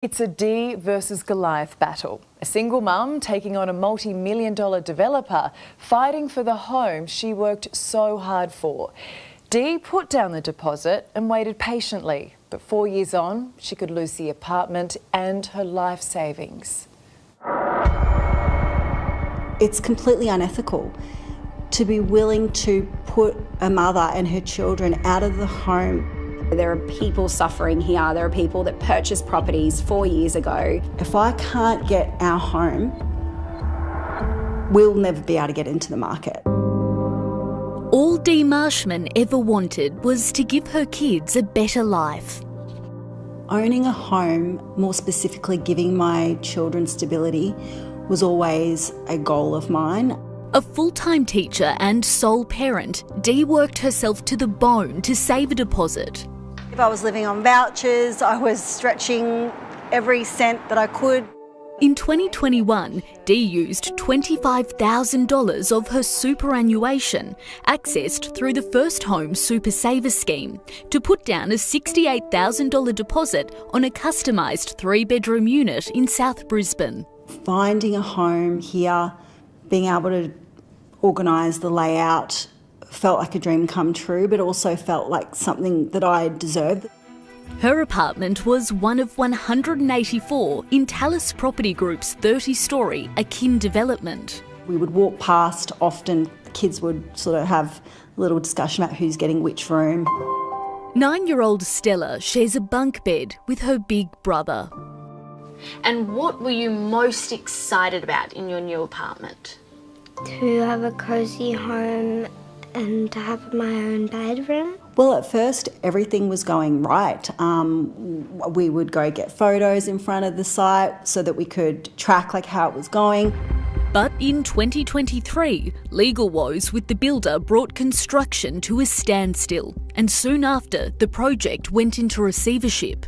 It's a Dee versus Goliath battle. A single mum taking on a multi-million-dollar developer fighting for the home she worked so hard for. Dee put down the deposit and waited patiently, but 4 years on, she could lose the apartment and her life savings. It's completely unethical to be willing to put a mother and her children out of the home. There are people suffering here. There are people that purchased properties 4 years ago. If I can't get our home, we'll never be able to get into the market. All Dee Marshman ever wanted was to give her kids a better life. Owning a home, more specifically giving my children stability, was always a goal of mine. A full-time teacher and sole parent, Dee worked herself to the bone to save a deposit. If I was living on vouchers, I was stretching every cent that I could. In 2021, Dee used $25,000 of her superannuation, accessed through the First Home Super Saver scheme, to put down a $68,000 deposit on a customised 3-bedroom unit in South Brisbane. Finding a home here, being able to organise the layout, felt like a dream come true, but also felt like something that I deserved. Her apartment was one of 184 in Tallis Property Group's 30-storey Akin development. We would walk past often, kids would sort of have a little discussion about who's getting which room. 9-year-old Stella shares a bunk bed with her big brother. And what were you most excited about in your new apartment? To have a cosy home and to have my own bedroom. Well, at first everything was going right. We would go get photos in front of the site so that we could track how it was going. But in 2023, legal woes with the builder brought construction to a standstill, and soon after, the project went into receivership.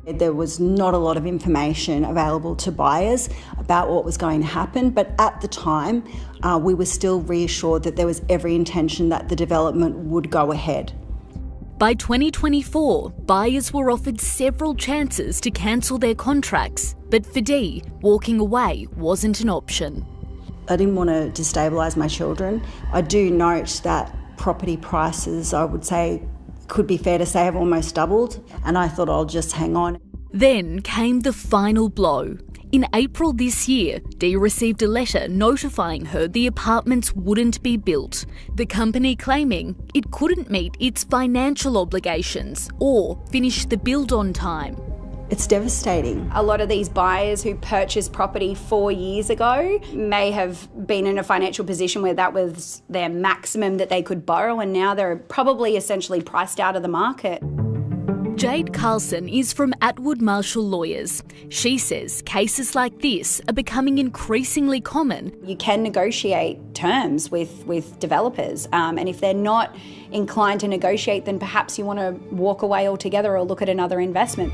There was not a lot of information available to buyers about what was going to happen, but at the time, we were still reassured that there was every intention that the development would go ahead. By 2024, buyers were offered several chances to cancel their contracts, but for Dee, walking away wasn't an option. I didn't want to destabilise my children. I do note that property prices, I would say, could be fair to say, have almost doubled, and I thought I'll just hang on. Then came the final blow. In April this year, Dee received a letter notifying her the apartments wouldn't be built, the company claiming it couldn't meet its financial obligations or finish the build on time. It's devastating. A lot of these buyers who purchased property 4 years ago may have been in a financial position where that was their maximum that they could borrow, and now they're probably essentially priced out of the market. Jade Carlson is from Atwood Marshall Lawyers. She says cases like this are becoming increasingly common. You can negotiate terms with developers, and if they're not inclined to negotiate, then perhaps you want to walk away altogether or look at another investment.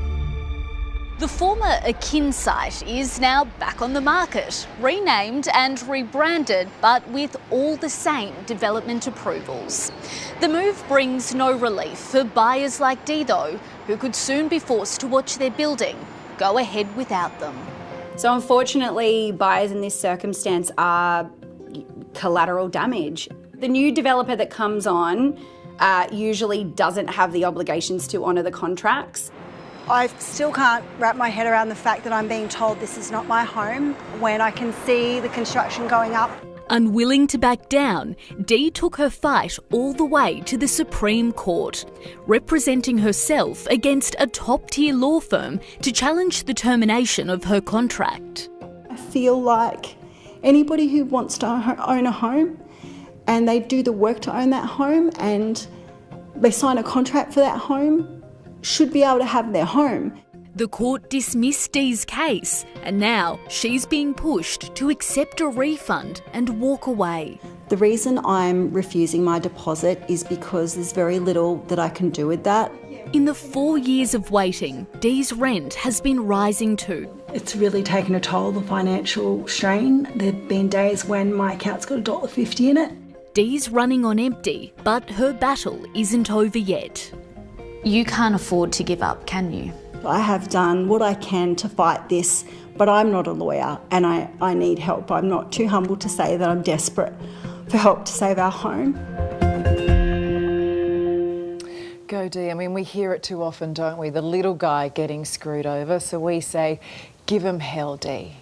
The former Akin site is now back on the market, renamed and rebranded, but with all the same development approvals. The move brings no relief for buyers like Dee, though, who could soon be forced to watch their building go ahead without them. So unfortunately, buyers in this circumstance are collateral damage. The new developer that comes on usually doesn't have the obligations to honour the contracts. I still can't wrap my head around the fact that I'm being told this is not my home when I can see the construction going up. Unwilling to back down, Dee took her fight all the way to the Supreme Court, representing herself against a top-tier law firm to challenge the termination of her contract. I feel like anybody who wants to own a home and they do the work to own that home and they sign a contract for that home should be able to have their home. The court dismissed Dee's case, and now she's being pushed to accept a refund and walk away. The reason I'm refusing my deposit is because there's very little that I can do with that. In the 4 years of waiting, Dee's rent has been rising too. It's really taken a toll, the financial strain. There have been days when my account's got $1.50 in it. Dee's running on empty, but her battle isn't over yet. You can't afford to give up, can you? I have done what I can to fight this, but I'm not a lawyer and I need help. I'm not too humble to say that I'm desperate for help to save our home. Go Dee. I mean, we hear it too often, don't we? The little guy getting screwed over. So we say, give him hell, Dee.